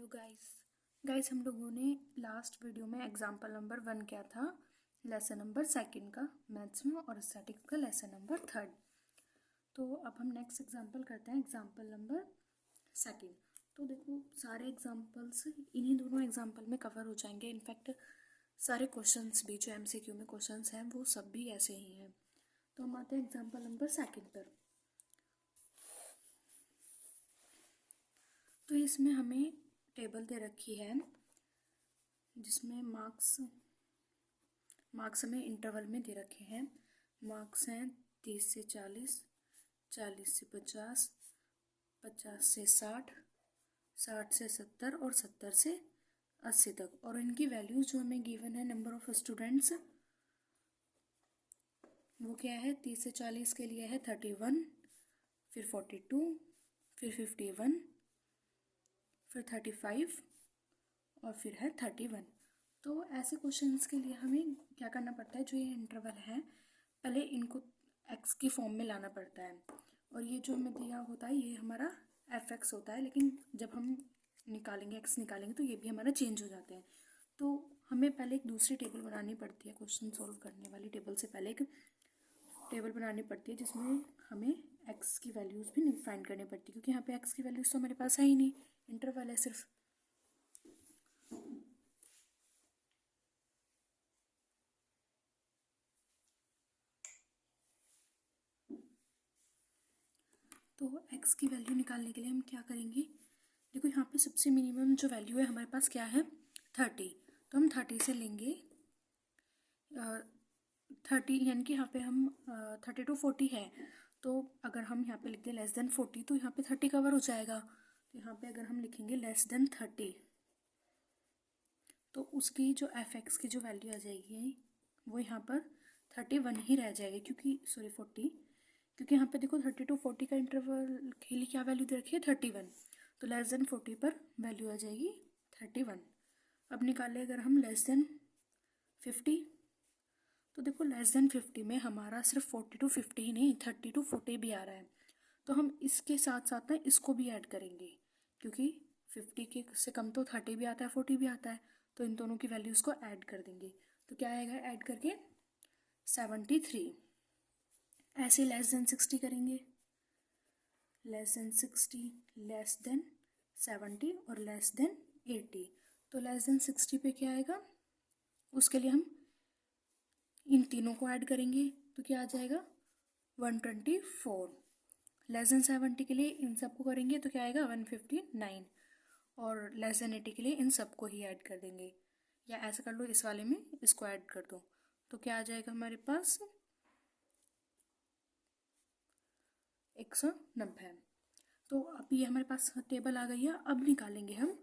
Hello guys हम लोगों ने लास्ट वीडियो में एग्जाम्पल नंबर 1 किया था, लेसन नंबर 2 का मैथ्स में, और स्टैटिक्स का लेसन नंबर 3। तो अब हम नेक्स्ट एग्जाम्पल करते हैं, एग्जाम्पल नंबर 2। तो देखो सारे एग्जाम्पल्स इन्हीं दोनों एग्जाम्पल में कवर हो जाएंगे। इनफैक्ट सारे क्वेश्चंस भी जो MCQ में क्वेश्चंस हैं वो सब भी ऐसे ही हैं। तो हम आते हैं एग्जाम्पल नंबर 2 पर। तो इसमें हमें टेबल दे रखी है जिसमें मार्क्स हमें इंटरवल में दे रखे हैं। मार्क्स हैं 30 से 40, 40 से 50, 50 से 60, 60 से 70 और 70 से 80 तक। और इनकी वैल्यूज जो हमें गिवन है, नंबर ऑफ स्टूडेंट्स वो क्या है, 30 से 40 के लिए है 31, फिर 42, फिर 51, फिर 35 और फिर है 31। तो ऐसे क्वेश्चंस के लिए हमें क्या करना पड़ता है, जो ये इंटरवल है पहले इनको एक्स की फॉर्म में लाना पड़ता है। और ये जो हमें दिया होता है ये हमारा fx होता है, लेकिन जब हम निकालेंगे x निकालेंगे तो ये भी हमारा चेंज हो जाते हैं। तो हमें पहले एक दूसरी टेबल बनानी पड़ती है, क्वेश्चन सॉल्व करने वाली टेबल से पहले एक टेबल बनानी पड़ती है जिसमें हमें x की वैल्यूज़ भी फाइंड करनी पड़ती है, क्योंकि यहाँ पे x की वैल्यूज़ तो हमारे पास है ही नहीं, इंटरवल है सिर्फ। तो x की वैल्यू निकालने के लिए हम क्या करेंगे, देखो यहाँ पे सबसे मिनिमम जो वैल्यू है हमारे पास क्या है, 30। तो हम 30 से लेंगे 30, यानी कि यहाँ पे हम 30 to 40 है। तो अगर हम यहाँ पे लिख दें लेस देन 40 तो यहाँ पे 30 कवर हो जाएगा। तो यहाँ पे अगर हम लिखेंगे लेस देन 30 तो उसकी जो fx की जो वैल्यू आ जाएगी वो यहाँ पर 31 ही रह जाएगी, क्योंकि 40, क्योंकि यहाँ पे देखो 30 to 40 का इंटरवल के लिए क्या वैल्यू दे रखी है, 31। तो लेस देन 40 पर वैल्यू आ जाएगी 31। अब निकाले अगर हम लेस देन 50, तो देखो लेस देन 50 में हमारा सिर्फ 40 to 50 ही नहीं, 30 to 40 भी आ रहा है। तो हम इसके साथ साथ ना इसको भी ऐड करेंगे, क्योंकि 50 के से कम तो 30 भी आता है, 40 भी आता है। तो इन दोनों की वैल्यूज़ को ऐड कर देंगे। तो क्या आएगा ऐड करके 73। ऐसे लेस देन 60 करेंगे, लेस देन 60, लेस देन 70 और लेस देन 80। तो लेस देन 60 पे क्या आएगा, उसके लिए हम इन तीनों को ऐड करेंगे तो क्या आ जाएगा 124। लेस देन 70 के लिए इन सबको करेंगे तो क्या आएगा 159। और लेस देन 80 के लिए इन सबको ही ऐड कर देंगे, या ऐसा कर लो इस वाले में इसको ऐड कर दो। तो क्या आ जाएगा हमारे पास 190। तो अब ये हमारे पास टेबल आ गई है। अब निकालेंगे हम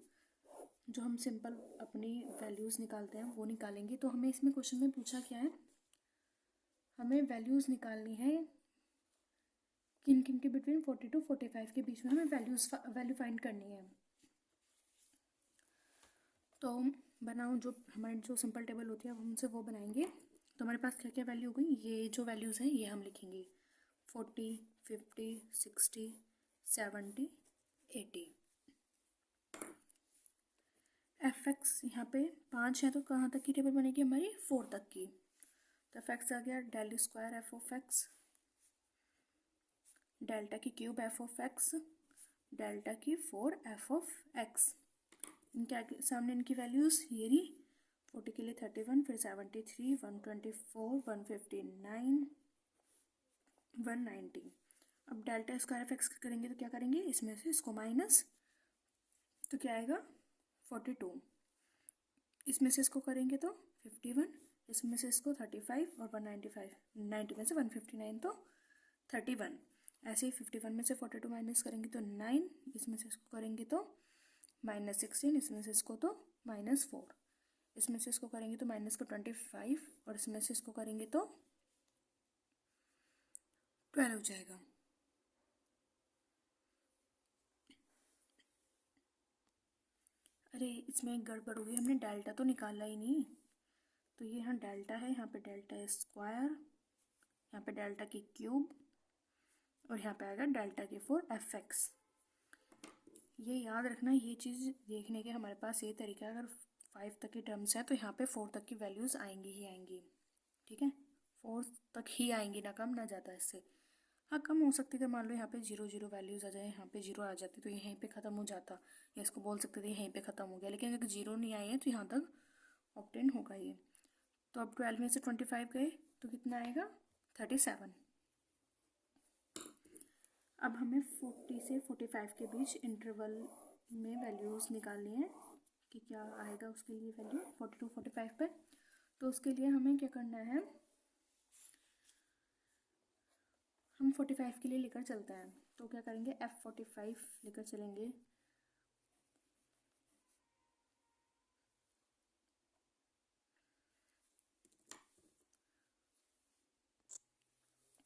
जो हम सिंपल अपनी वैल्यूज़ निकालते हैं वो निकालेंगे। तो हमें इसमें क्वेश्चन में पूछा क्या है, हमें वैल्यूज़ निकालनी है किन किन के बिटवीन 40 to 45 के बीच में हमें वैल्यू फाइंड करनी है। तो बनाओ, जो हमारी जो सिंपल टेबल होती है हमसे वो बनाएंगे। तो हमारे पास क्या क्या वैल्यू हो गई, ये जो वैल्यूज़ हैं ये हम लिखेंगे 40, 50, 60, 70, 80। fx यहाँ पे 5 है तो कहाँ तक की टेबल बनेगी हमारी, 4 तक की। तो fx आ गया del square F of X, delta की cube F of X, delta की 4 एफ ऑफ एक्स। इनके सामने इनकी वैल्यूज़ ये रही, 40 के लिए 31, फिर 73, 124, 159, 190। अब डेल्टा स्क्वायर एफ एक्स करेंगे तो क्या करेंगे, इसमें से इसको माइनस, तो क्या आएगा 42। इसमें से इसको करेंगे तो 51, इसमें से इसको 35 और 195, 90 में से 159 तो 31। ऐसे ही 51 में से 42 माइनस करेंगे तो 9, इसमें से इसको करेंगे तो -16, इसमें से इसको तो -4, इसमें से इसको करेंगे तो माइनस को 25 और इसमें से इसको करेंगे तो 12 हो जाएगा। अरे इसमें गड़बड़ हो गई, हमने डेल्टा तो निकाला ही नहीं। तो ये यहाँ डेल्टा है, यहाँ पे डेल्टा स्क्वायर, यहाँ पे डेल्टा की क्यूब और यहाँ पे आएगा डेल्टा की 4 एफ एक्स। ये याद रखना, ये चीज़ देखने के हमारे पास ये तरीका है, अगर 5 तक की टर्म्स है तो यहाँ पे 4 तक की वैल्यूज़ आएंगी ही आएंगी, ठीक है, 4 तक ही आएंगी, ना कम ना ज़्यादा इससे। हाँ कम हो सकती है, मान लो यहाँ पे 0 0 वैल्यूज़ आ जाए, यहाँ पे 0 आ जाती तो यहीं पे ख़त्म हो जाता, या इसको बोल सकते थे यहीं पे ख़त्म हो गया, लेकिन अगर 0 नहीं आए हैं तो यहाँ तक ऑब्टेन होगा ये। तो अब 12 में से 25 गए तो कितना आएगा, 37। अब हमें 40 से 45 के बीच इंटरवल में वैल्यूज़ निकालनी है कि क्या आएगा उसके लिए वैल्यू 40 to 45 पे। तो उसके लिए हमें क्या करना है, हम 45 के लिए लेकर चलते हैं, तो क्या करेंगे, F45 लेकर चलेंगे।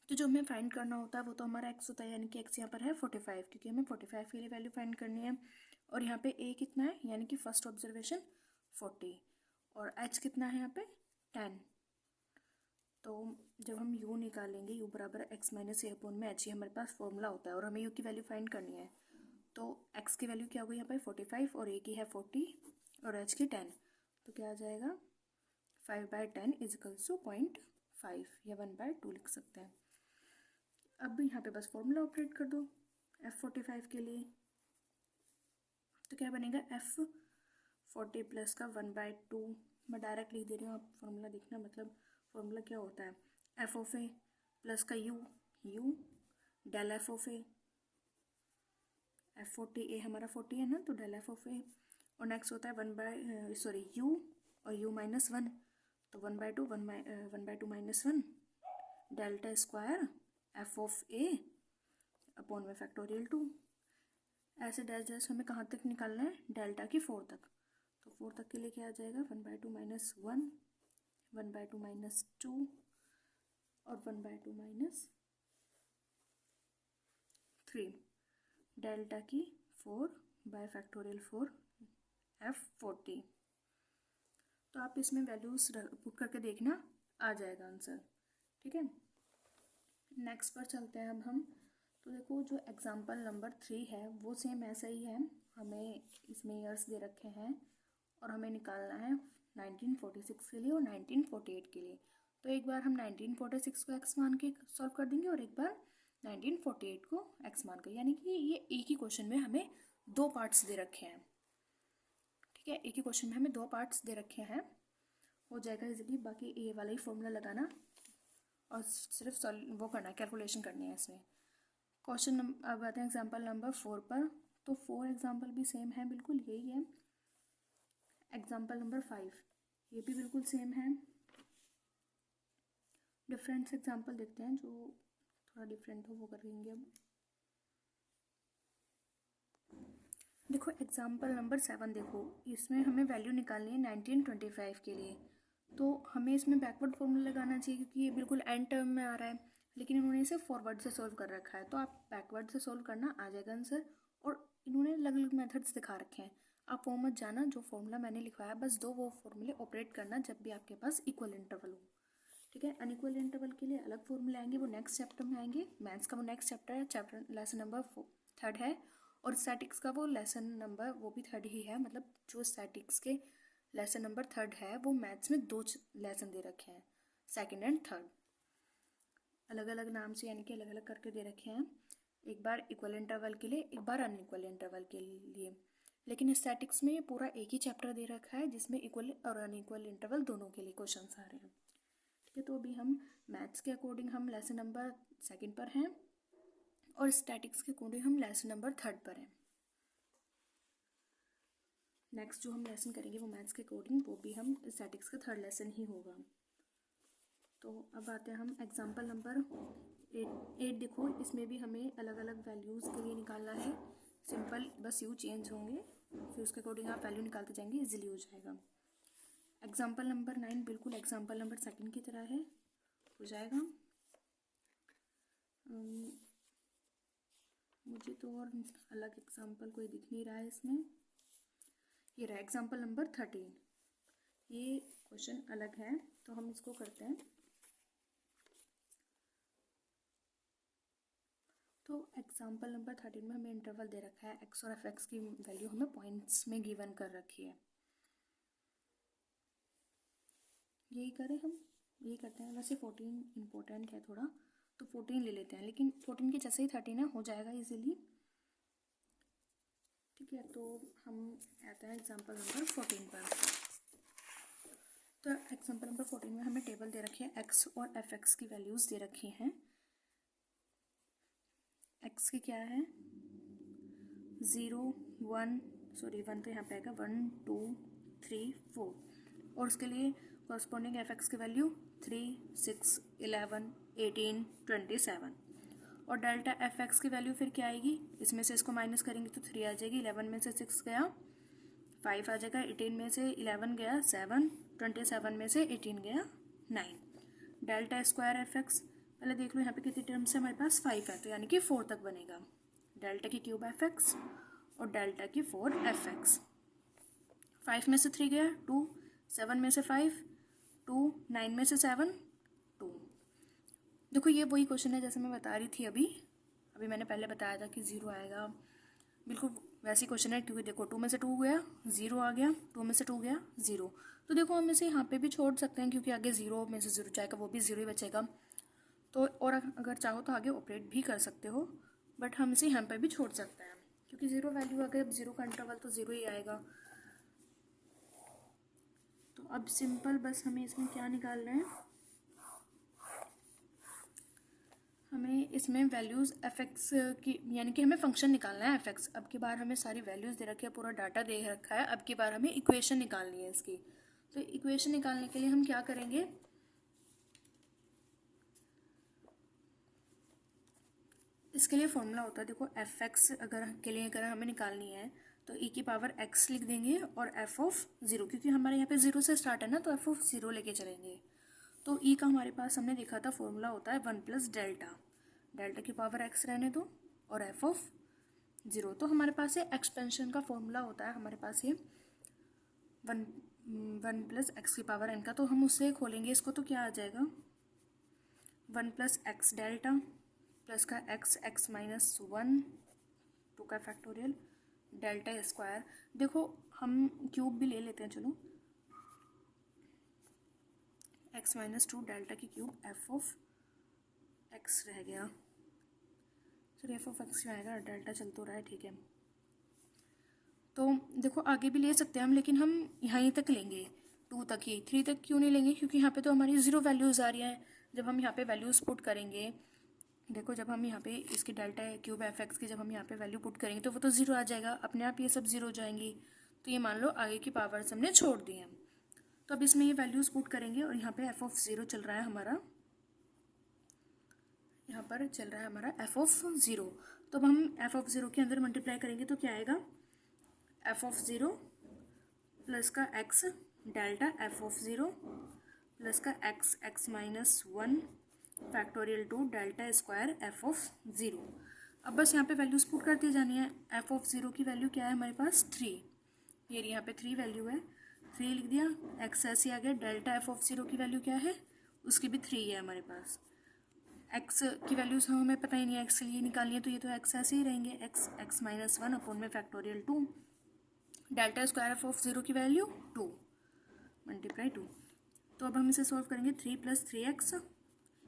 तो जो हमें फाइंड करना होता है वो तो हमारा x होता है, यानी कि x यहाँ पर है 45, क्योंकि हमें 45 के लिए वैल्यू फाइंड करनी है। और यहाँ पे a कितना है, यानी कि फर्स्ट ऑब्जर्वेशन 40, और h कितना है यहाँ पे 10। तो जब हम u निकालेंगे, u बराबर x माइनस ए अपॉन में h, ये हमारे पास फॉर्मूला होता है, और हमें u की वैल्यू फाइंड करनी है। तो x की वैल्यू क्या होगी यहाँ पे 45, और a की है 40, और h की 10, तो क्या आ जाएगा 5/10 इजिकल्स टू 0.5, या 1/2 लिख सकते हैं। अब यहाँ पे बस फॉर्मूला ऑपरेट कर दो F45 के लिए, तो क्या बनेगा F40 प्लस का 1/2, मैं डायरेक्ट लिख दे रही हूँ, आप फॉर्मूला देखना, मतलब फॉर्मूला क्या होता है, एफ ऑफ ए प्लस का U del F of A, F40 a हमारा 40 है ना, तो डेल एफ ऑफ ए, और नेक्स्ट होता है यू और u माइनस 1, तो 1/2 minus 1 delta square F of A upon में फैक्टोरियल 2। ऐसे डैश डैश हमें कहाँ तक निकालना है, डेल्टा की 4 तक, तो 4 तक के लिए क्या आ जाएगा 1/2 माइनस 1, 1/2 माइनस 2, और 1/2 माइनस 3, डेल्टा की 4 बाय फैक्टोरियल 4 F40। तो आप इसमें वैल्यूज पुट करके देखना, आ जाएगा आंसर, ठीक है। नेक्स्ट पर चलते हैं अब हम। तो देखो जो एग्जाम्पल नंबर 3 है वो सेम ऐसा ही है, हमें इसमें ईयर्स दे रखे हैं और हमें निकालना है 1946 के लिए और 1948 के लिए। तो एक बार हम 1946 को एक्स मान के सॉल्व कर देंगे और एक बार 1948 को एक्स मान कर, यानी कि ये एक ही क्वेश्चन में हमें 2 पार्ट्स दे रखे हैं, ठीक है, एक ही क्वेश्चन में हमें 2 पार्ट्स दे रखे हैं, हो जाएगा इजीली। बाकी ए वाला ही फॉर्मूला लगाना और सिर्फ वो करना है, कैलकुलेशन करनी है इसमें। क्वेश्चन अब आते हैं एग्जाम्पल नंबर 4 पर। तो 4 एग्जाम्पल भी सेम है, बिल्कुल यही है। एग्जाम्पल नंबर 5 ये भी बिल्कुल सेम है। डिफरेंट एग्जाम्पल देखते हैं जो थोड़ा डिफरेंट हो, वो करेंगे अब। देखो एग्जाम्पल नंबर 7 देखो, इसमें हमें वैल्यू निकालनी है 1925 के लिए। तो हमें इसमें बैकवर्ड फॉर्मूला लगाना चाहिए क्योंकि ये बिल्कुल एंड टर्म में आ रहा है, लेकिन इन्होंने इसे फॉरवर्ड से सोल्व कर रखा है, तो आप बैकवर्ड से सोल्व करना, आ जाएगा आंसर। और इन्होंने अलग अलग मेथड्स दिखा रखे हैं, आप वो मत जाना, जो फॉर्मूला मैंने लिखवाया बस दो वो फॉर्मूले ऑपरेट करना जब भी आपके पास इक्वल इंटरवल हो, ठीक है। अनइक्वल इंटरवल के लिए अलग फॉर्मूले आएंगे, वो नेक्स्ट चैप्टर में आएंगे, मैथ्स का वो नेक्स्ट चैप्टर है, चैप्टर लेसन नंबर 3 है, और स्टैटिक्स का वो लेसन नंबर वो भी 3 ही है, मतलब जो स्टैटिक्स के लेसन नंबर 3 है वो मैथ्स में 2 लेसन दे रखे हैं, 2nd एंड 3rd, अलग अलग नाम से, यानी कि अलग अलग करके दे रखे हैं, एक बार इक्वल इंटरवल के लिए, एक बार अनइक्वल इंटरवल के लिए। लेकिन स्टैटिक्स में ये पूरा एक ही चैप्टर दे रखा है जिसमें इक्वल और अनइक्वल इंटरवल दोनों के लिए क्वेश्चन आ रहे हैं, ठीक है। तो अभी हम मैथ्स के अकॉर्डिंग हम लेसन नंबर 2 पर हैं और स्टैटिक्स के अकॉर्डिंग हम लेसन नंबर 3 पर हैं। नेक्स्ट जो हम लेसन करेंगे वो मैथ्स के अकॉर्डिंग, वो भी हम स्टैटिक्स का 3rd लेसन ही होगा। तो अब आते हैं हम एग्जाम्पल नंबर 8 देखो, इसमें भी हमें अलग अलग वैल्यूज़ के लिए निकालना है, सिंपल बस यू चेंज होंगे, फिर उसके अकॉर्डिंग आप वैल्यू निकालते जाएंगे, इजीली हो जाएगा। एग्जाम्पल नंबर 9 बिल्कुल एग्जाम्पल नंबर 2 की तरह है, हो जाएगा। मुझे तो और अलग एग्जाम्पल कोई दिख नहीं रहा है इसमें, ये रहा एग्जाम्पल नंबर 13, ये क्वेश्चन अलग है, तो हम इसको करते हैं। तो एग्जाम्पल नंबर 13 में हमें इंटरवल दे रखा है, एक्स और एफ एक्स की वैल्यू हमें पॉइंट्स में गिवन कर रखी है। यही करें हम, यही करते हैं। वैसे 14 इम्पोर्टेंट है थोड़ा, तो 14 ले लेते हैं, लेकिन 14 के जैसे ही 13 है, हो जाएगा इजीली। ठीक है, तो हम आते हैं एग्जाम्पल नंबर 14 पर। तो एग्जाम्पल नंबर 14 में हमें टेबल दे रखी है, एक्स और एफ एक्स की वैल्यूज़ दे रखी हैं। एक्स की क्या है 0 1, सॉरी 1 तो यहाँ पे आएगा 1 2 3 4, और उसके लिए कॉरस्पॉन्डिंग एफ एक्स की वैल्यू 3 6 11 18 27, और डेल्टा एफ एक्स की वैल्यू फिर क्या आएगी, इसमें से इसको माइनस करेंगे तो 3 आ जाएगी, 11 में से 6 गया 5 आ जाएगा, 18 में से 11 गया 7, 27 में से 18 गया 9। डेल्टा स्क्वायर एफ एक्स, पहले देख लो यहाँ पे कितनी टर्म्स है हमारे पास, 5 है, तो यानी कि 4 तक बनेगा। डेल्टा की क्यूब एफ एक्स और डेल्टा की 4 एफ एक्स। 5 में से 3 गया 2, 7 में से 5 2, 9 में से 7 2। देखो ये वही क्वेश्चन है जैसे मैं बता रही थी अभी मैंने पहले बताया था कि 0 आएगा, बिल्कुल वैसे क्वेश्चन है, क्योंकि देखो 2 में से 2 गया 0 आ गया, 2 में से 2 गया 0, तो देखो हम इसे यहाँ पे भी छोड़ सकते हैं क्योंकि आगे 0 में से 0 जाएगा, वो भी 0 ही बचेगा। तो और अगर चाहो तो आगे ऑपरेट भी कर सकते हो, बट हम इसे यहाँ पे भी छोड़ सकते हैं क्योंकि 0 वैल्यू अगर 0 का इंटरवल तो 0 ही आएगा। तो अब सिंपल बस हमें इसमें क्या निकालना है, हमें इसमें वैल्यूज़ एफ एक्स की, यानी कि हमें फंक्शन निकालना है एफ एक्स। अब की बार हमें सारी वैल्यूज़ दे रखी है, पूरा डाटा दे रखा है, अब की बार हमें इक्वेशन निकालनी है इसकी। तो इक्वेशन निकालने के लिए हम क्या करेंगे, इसके लिए फॉर्मूला होता है, देखो एफ एक्स अगर हमें निकालनी है तो ई की पावर एक्स लिख देंगे और एफ ऑफ 0, क्योंकि हमारे यहाँ पे 0 से स्टार्ट है ना, तो एफ ऑफ 0 लेके चलेंगे। तो ई का हमारे पास हमने देखा था फॉर्मूला होता है 1 प्लस डेल्टा, डेल्टा की पावर एक्स रहने दो और एफ ऑफ 0। तो हमारे पास ये एक्सपेंशन का फॉर्मूला होता है हमारे पास, ये 1 प्लस एक्स की पावर एन का, तो हम उससे खोलेंगे इसको, तो क्या आ जाएगा 1 प्लस एक्स डेल्टा प्लस का एक्स माइनस 1 2 का फैक्टोरियल डेल्टा स्क्वायर। देखो हम क्यूब भी ले लेते हैं, चलो एक्स माइनस 2 डेल्टा की क्यूब एफ ऑफ एक्स रह गया, फिर एफ ऑफ एक्स में आएगा, डेल्टा चल तो रहा है, ठीक है। तो देखो आगे भी ले सकते हैं हम, लेकिन हम यहाँ तक लेंगे 2 तक ही, 3 तक क्यों नहीं लेंगे, क्योंकि यहाँ पे तो हमारी 0 वैल्यूज़ आ रही हैं। जब हम यहाँ पे वैल्यूज़ पुट करेंगे, देखो जब हम यहाँ पे इसकी डेल्टा क्यूब एफ एक्स की जब हम यहाँ पे वैल्यू पुट करेंगे तो वो तो 0 आ जाएगा, अपने आप ये सब 0 हो जाएंगी। तो ये मान लो आगे की पावर्स हमने छोड़ दी हैं। तो अब इसमें ये वैल्यूज़ पुट करेंगे और यहाँ पे एफ ऑफ 0 चल रहा है हमारा, यहाँ पर चल रहा है हमारा एफ ऑफ 0। तो अब हम एफ ऑफ 0 के अंदर मल्टीप्लाई करेंगे तो क्या आएगा, एफ ऑफ 0 प्लस का X delta F of 0 plus का X minus 1 factorial 2 delta square F of 0। अब बस यहाँ पे वैल्यूज पुट करती जानी है। एफ ऑफ 0 की वैल्यू क्या है हमारे पास 3, ये यहाँ पे 3 वैल्यू है, 3 लिख दिया, एक्स ऐसे आ गया। डेल्टा एफ ऑफ 0 की वैल्यू क्या है, उसकी भी 3 है हमारे पास। एक्स की वैल्यूज हमें पता ही नहीं है, एक्स के लिए निकालनी है, तो ये तो एक्स ऐसे ही रहेंगे, एक्स माइनस 1 अपॉन में factorial 2 delta square F of 0 की वैल्यू 2 मल्टीप्लाई 2। तो अब हम इसे सॉल्व करेंगे, 3 प्लस 3x,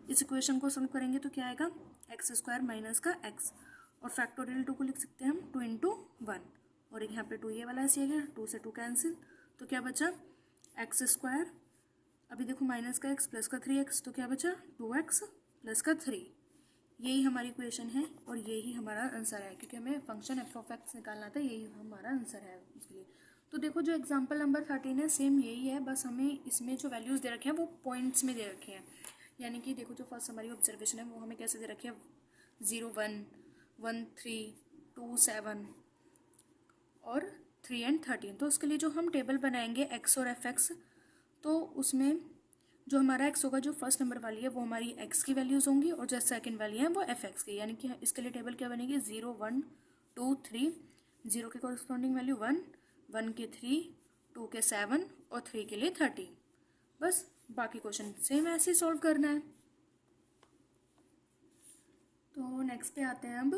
इस इक्वेशन को सॉल्व करेंगे तो क्या आएगा, एक्स स्क्वायर माइनस का एक्स, और फैक्टोरियल 2 को लिख सकते हैं हम 2 इंटू 1, और एक यहाँ पे 2 ये वाला ऐसे आ गया, 2 से 2 कैंसिल, तो क्या बचा एक्स स्क्वायर, अभी देखो माइनस का एक्स प्लस का 3x, तो क्या बचा 2x प्लस का 3। यही हमारी इक्वेशन है और यही हमारा आंसर है, क्योंकि हमें फंक्शन एफ ऑफ एक्स निकालना था, यही हमारा आंसर है उसके लिए। तो देखो जो एग्जाम्पल नंबर 13 है सेम यही है, बस हमें इसमें जो वैल्यूज़ दे रखे हैं वो पॉइंट्स में दे रखे हैं। यानी कि देखो जो फर्स्ट हमारी ऑब्जर्वेशन है वो हमें कैसे दे रखी है, 0 1 1 3 2 7 और 3 एंड 13। तो उसके लिए जो हम टेबल बनाएंगे एक्स और एफ एक्स, तो उसमें जो हमारा एक्स होगा, जो फर्स्ट नंबर वाली है वो हमारी एक्स की वैल्यूज़ होंगी, और जो सेकंड वाली है वो एफ एक्स की। यानी कि इसके लिए टेबल क्या बनेगी, 0 1 2 3, 0 के कॉरस्पॉन्डिंग वैल्यू 1, 1 के 3, 2 के 7 और 3 के लिए 13। बस बाकी क्वेश्चन सेम ऐसे ही सॉल्व करना है। तो नेक्स्ट पे आते हैं अब।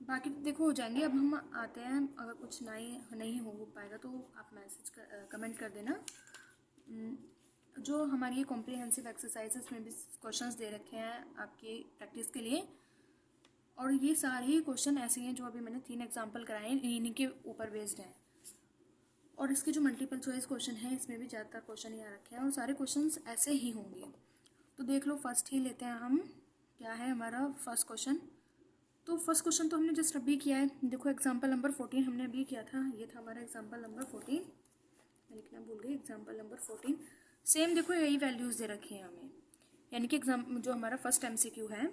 बाकी तो देखो हो जाएंगे। अब हम आते हैं, अगर कुछ नहीं हो पाएगा तो आप कमेंट कर देना। जो हमारी ये कॉम्प्रिहेंसिव एक्सरसाइजेस में भी क्वेश्चंस दे रखे हैं आपकी प्रैक्टिस के लिए, और ये सारे ही क्वेश्चन ऐसे हैं जो अभी मैंने 3 एग्जाम्पल कराए हैं, इन्हीं के ऊपर बेस्ड हैं। और इसके जो मल्टीपल चॉइस क्वेश्चन हैं इसमें भी ज़्यादातर क्वेश्चन यहाँ रखे हैं और सारे क्वेश्चंस ऐसे ही होंगे। तो देख लो, फर्स्ट ही लेते हैं हम। क्या है हमारा फर्स्ट क्वेश्चन? तो फर्स्ट क्वेश्चन तो हमने जस्ट अभी किया है। देखो एग्जाम्पल नंबर 14 हमने अभी किया था। ये था हमारा एग्जाम्पल नंबर 14, मैं लिखना भूल गई। एग्जाम्पल नंबर 14 सेम देखो यही वैल्यूज़ दे रखी हैं हमें, यानी कि जो हमारा फर्स्ट MCQ है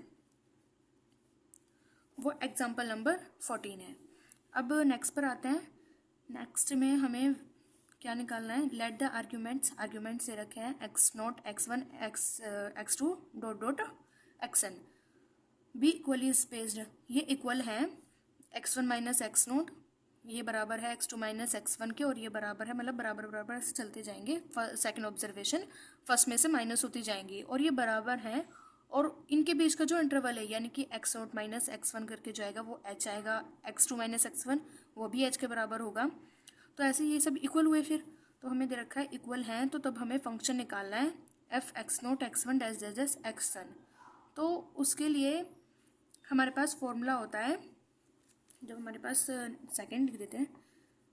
वो एग्जाम्पल नंबर 14 है। अब नेक्स्ट पर आते हैं। नेक्स्ट में हमें क्या निकालना है? लेट द आर्ग्यूमेंट्स दे रखे हैं x0, x1, x2 dot dot xn be equally spaced. ये इक्वल है x1 माइनस x0, ये बराबर है x2 माइनस x1 के, और ये बराबर है, मतलब बराबर बराबर ऐसे चलते जाएंगे। सेकंड ऑब्जर्वेशन फर्स्ट में से माइनस होती जाएंगी, और ये बराबर है। और इनके बीच का जो इंटरवल है, यानी कि x0 माइनस x1 करके जो आएगा वो h आएगा, x2 माइनस x1 वो भी h के बराबर होगा। तो ऐसे ये सब इक्वल हुए। फिर तो हमें दे रखा है इक्वल हैं, तो तब हमें फंक्शन निकालना है f x0 x1 dash dash dash xn। तो उसके लिए हमारे पास फॉर्मूला होता है, जब हमारे पास सेकंड लिख देते हैं,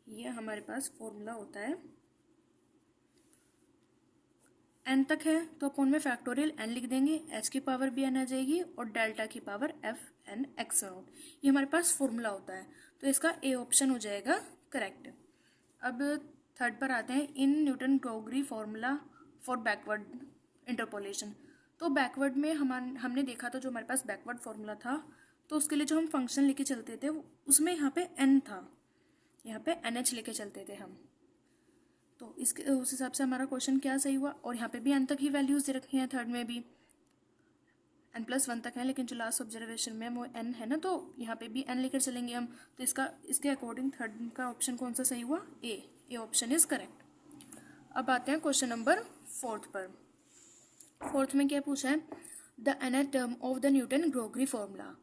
ये हमारे पास फॉर्मूला होता है n तक है तो अपन में फैक्टोरियल n लिख देंगे, h की पावर भी n आ जाएगी और डेल्टा की पावर f n x0। ये हमारे पास फॉर्मूला होता है, तो इसका ए ऑप्शन हो जाएगा करेक्ट। अब थर्ड पर आते हैं। In Newton Gregory formula for backward interpolation. तो बैकवर्ड में हमने देखा था, जो हमारे पास बैकवर्ड फॉर्मूला था, तो उसके लिए जो हम फंक्शन लेके चलते थे उसमें यहाँ पे n था, यहाँ पे NH लेके चलते थे हम। तो इसके उस हिसाब से हमारा क्वेश्चन क्या सही हुआ। और यहाँ पे भी n तक ही वैल्यूज़ दे रखी हैं, थर्ड में भी n+1 तक है, लेकिन जो लास्ट ऑब्जर्वेशन में वो n है ना, तो यहाँ पे भी n लेकर चलेंगे हम। तो इसके अकॉर्डिंग थर्ड का ऑप्शन कौन सा सही हुआ? A option is correct. अब आते हैं क्वेश्चन नंबर 4 पर। 4 में क्या पूछा है? The nth term of the Newton Gregory formula.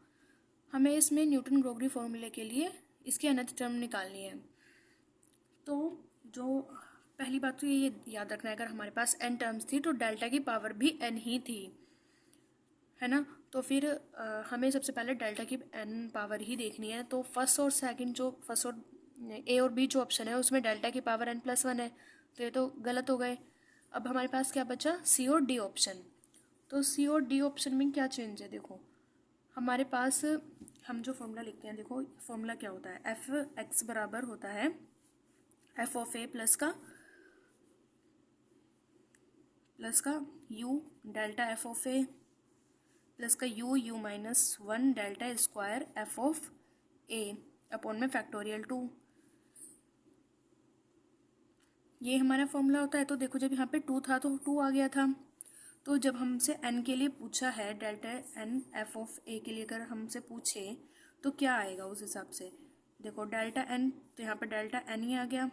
हमें इसमें न्यूटन ग्रोगरी फॉर्मूले के लिए इसकी nth टर्म निकालनी है। तो जो पहली बात तो ये याद रखना है, अगर हमारे पास n टर्म्स थी तो डेल्टा की पावर भी n ही थी, है ना। तो फिर हमें सबसे पहले डेल्टा की n पावर ही देखनी है। तो फर्स्ट और सेकंड, जो फर्स्ट और ए और बी जो ऑप्शन है उसमें डेल्टा की पावर n+1 है, तो ये तो गलत हो गए। अब हमारे पास क्या बचा? सी और डी ऑप्शन। तो सी और डी ऑप्शन में क्या चेंज है? देखो हमारे पास हम जो फॉर्मूला लिखते हैं, देखो फॉर्मूला क्या होता है? एफ एक्स बराबर होता है एफ ऑफ ए प्लस का U delta F of A plus का U -1 delta square F of A upon में फैक्टोरियल 2। ये हमारा फॉर्मूला होता है। तो देखो जब यहाँ पे 2 था तो 2 आ गया था। तो जब हमसे n के लिए पूछा है, डेल्टा n एफ ऑफ ए के लिए अगर हमसे पूछे तो क्या आएगा उस हिसाब से? देखो डेल्टा n, तो यहाँ पे डेल्टा n ही आ गया।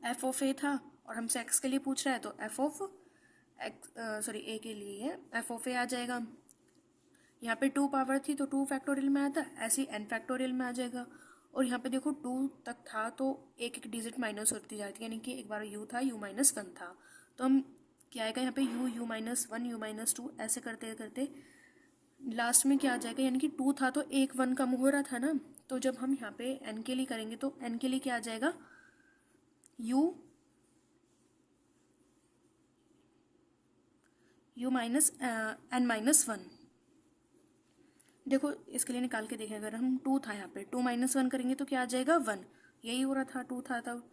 एफ ऑफ ए था और हमसे x के लिए पूछ रहा है, तो एफ ऑफ ए के लिए एफ ऑफ ए आ जाएगा। यहाँ पे 2 पावर थी तो 2 फैक्टोरियल में आता, ऐसे ही n फैक्टोरियल में आ जाएगा। और यहाँ पे देखो 2 तक था तो एक एक डिजिट माइनस होती जाती है, यानी कि एक बार u था, u-1 था, तो हम क्या आएगा यहाँ पे u-1 u-2 ऐसे करते करते लास्ट में क्या आ जाएगा, यानी कि 2 था तो एक 1 कम हो रहा था ना। तो जब हम यहाँ पे n के लिए करेंगे तो n के लिए क्या आ जाएगा? n-1। देखो इसके लिए निकाल के देखें, अगर हम 2 था यहाँ पे 2 - 1 करेंगे तो क्या आ जाएगा? 1। यही हो रहा था, 2 था तब,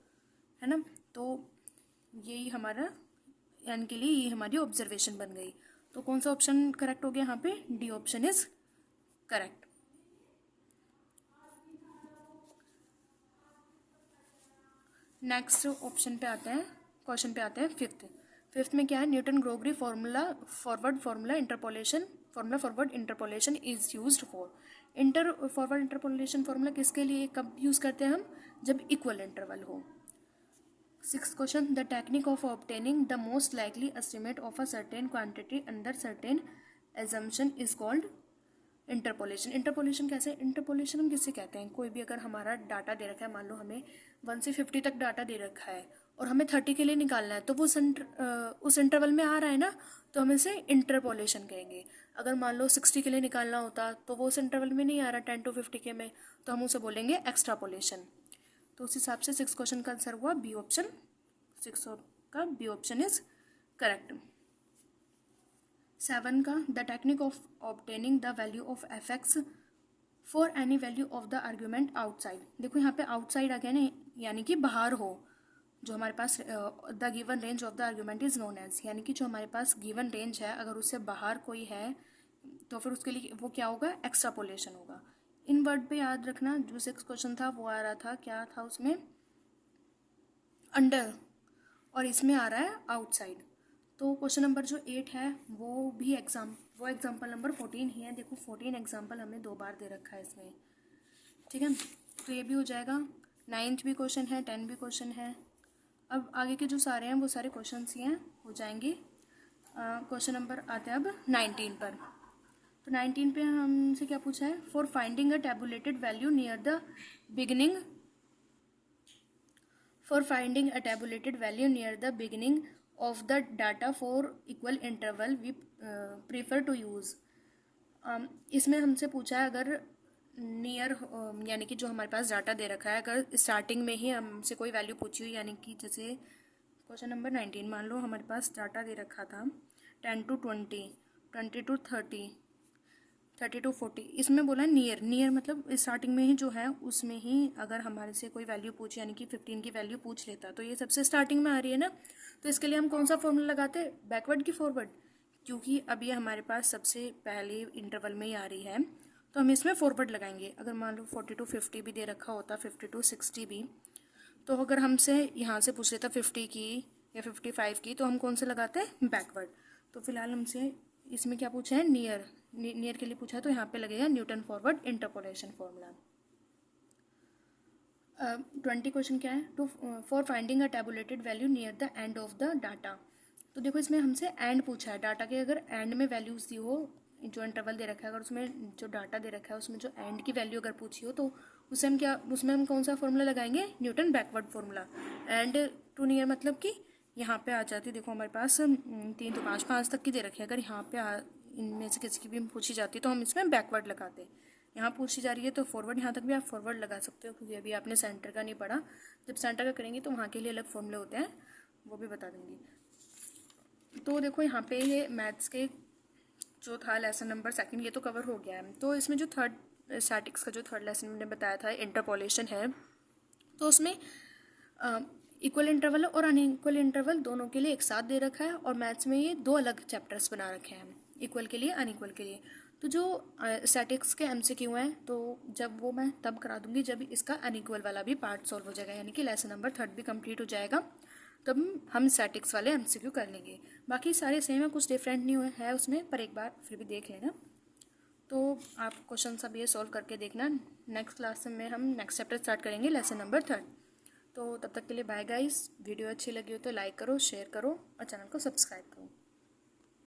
है ना। तो यही हमारा n के लिए ये हमारी ऑब्जर्वेशन बन गई। तो कौन सा ऑप्शन करेक्ट हो गया यहाँ पे? D option is correct. Next option पे आते हैं, क्वेश्चन पे आते हैं फिफ्थ में क्या है? Newton Gregory forward interpolation is used for. Forward interpolation formula किसके लिए कब यूज़ करते हैं हम? जब इक्वल इंटरवल हो। Sixth question, the technique of obtaining the most likely estimate of a certain quantity under certain assumption is called interpolation. Interpolation कैसे? Interpolation हम किससे कहते हैं? कोई भी अगर हमारा डाटा दे रखा है, मान लो हमें 1 से 50 तक डाटा दे रखा है और हमें 30 के लिए निकालना है, तो वो उस इंटरवल में आ रहा है ना, तो हम इसे इंटरपोलेशन कहेंगे. अगर मान लो 60 के लिए निकालना होता तो वो उस इंटरवल में नहीं आ रहा 10 to 50 के में, तो हम उसे बोलेंगे एक्स्ट्रापोलेशन. तो उस हिसाब से 6 क्वेश्चन का आंसर हुआ बी ऑप्शन. 6 का बी ऑप्शन इज करेक्ट. 7 का, the technique of obtaining the value of F x for any value of the argument outside. देखो यहाँ पे आउटसाइड आ गया ना, यानी कि बाहर हो. जो हमारे पास the given range of the argument is known as, यानी कि जो हमारे पास गिवन रेंज है अगर उससे बाहर कोई है तो फिर उसके लिए वो क्या होगा? एक्स्ट्रापोलेशन होगा. इन वर्ड पे याद रखना, जो 6 क्वेश्चन था वो आ रहा था, क्या था उसमें? अंडर, और इसमें आ रहा है आउटसाइड. तो क्वेश्चन नंबर जो 8 है वो भी एग्जाम्पल नंबर 14 ही है. देखो 14 एग्जाम्पल हमें 2 बार दे रखा है इसमें, ठीक है. तो ये भी हो जाएगा. 9th भी क्वेश्चन है, 10 भी क्वेश्चन है. अब आगे के जो सारे हैं वो सारे क्वेश्चन ही हैं, हो जाएंगे. क्वेश्चन नंबर आते हैं अब 19 पर. तो 19 पे हमसे क्या पूछा है? For finding a tabulated value near the beginning, for finding a tabulated value near the beginning of the data for equal interval we prefer to use. इसमें हमसे पूछा है अगर नियर यानी कि जो हमारे पास डाटा दे रखा है, अगर स्टार्टिंग में ही हमसे कोई वैल्यू पूछी हुई, यानी कि जैसे क्वेश्चन नंबर 19 मान लो हमारे पास डाटा दे रखा था 10 to 20, 20 to 30, 30 to 40. इसमें बोला नियर मतलब स्टार्टिंग में ही जो है उसमें ही अगर हमारे से कोई वैल्यू पूछे, यानी कि 15 की वैल्यू पूछ लेता, तो ये सबसे स्टार्टिंग में आ रही है ना, तो इसके लिए हम कौन सा फॉर्मूला लगाते? बैकवर्ड की फॉरवर्ड, क्योंकि अब ये हमारे पास सबसे पहले इंटरवल में ही आ रही है, तो हम इसमें फॉरवर्ड लगाएंगे. अगर मान लो 40 to 50 भी दे रखा होता, 50 to 60 भी, तो अगर हमसे यहाँ से पूछ लेता 50 की या 55 की, तो हम कौन से लगाते हैं? बैकवर्ड. तो फिलहाल हमसे इसमें क्या पूछा है? नियर के लिए पूछा है, तो यहाँ पे लगेगा Newton forward interpolation formula. 20 question क्या है? To for finding a tabulated value near the end of the data. तो देखो इसमें हमसे एंड पूछा है, डाटा के अगर एंड में वैल्यूज दी हो, जो इंटरवल दे रखा है, अगर उसमें जो डाटा दे रखा है उसमें जो एंड की वैल्यू अगर पूछी हो, तो उसमें हम कौन सा फॉर्मूला लगाएंगे? Newton backward formula. End to near मतलब कि यहाँ पे आ जाती है, देखो हमारे पास 3 to 5 तक की दे रखी है, अगर यहाँ पे इनमें से किसी की भी पूछी जाती है तो हम इसमें बैकवर्ड लगाते हैं. यहाँ पूछी जा रही है तो फॉरवर्ड, यहाँ तक भी आप फॉरवर्ड लगा सकते हो, क्योंकि अभी आपने सेंटर का नहीं पढ़ा. जब सेंटर का करेंगे तो वहाँ के लिए अलग फॉर्मूले होते हैं, वो भी बता दूँगी. तो देखो यहाँ पे ये मैथ्स के जो था लेसन नंबर 2 ये तो कवर हो गया है. तो इसमें जो थर्ड स्टैटिक्स का जो थर्ड लेसन मैंने बताया था इंटरपोलेशन है, तो उसमें इक्वल इंटरवल और अनइक्वल इंटरवल दोनों के लिए एक साथ दे रखा है, और मैथ्स में ये 2 अलग चैप्टर्स बना रखे हैं, इक्वल के लिए अनइक्वल के लिए. तो जो स्टैटिक्स के MCQ हैं, तो जब वो मैं तब करा दूंगी जब इसका अनइक्वल वाला भी पार्ट सॉल्व हो जाएगा, यानी कि लेसन नंबर 3 भी कंप्लीट हो जाएगा, तब हम स्टैटिक्स वाले MCQ कर लेंगे. बाकी सारे सेम है, कुछ डिफरेंट नहीं है उसमें, पर एक बार फिर भी देख लेना. तो आप क्वेश्चन सब ये सॉल्व करके देखना. नेक्स्ट क्लास में हम नेक्स्ट चैप्टर स्टार्ट करेंगे, लेसन नंबर 3. तो तब तक के लिए बाय गाइस. वीडियो अच्छी लगी हो तो लाइक करो, शेयर करो और चैनल को सब्सक्राइब करो.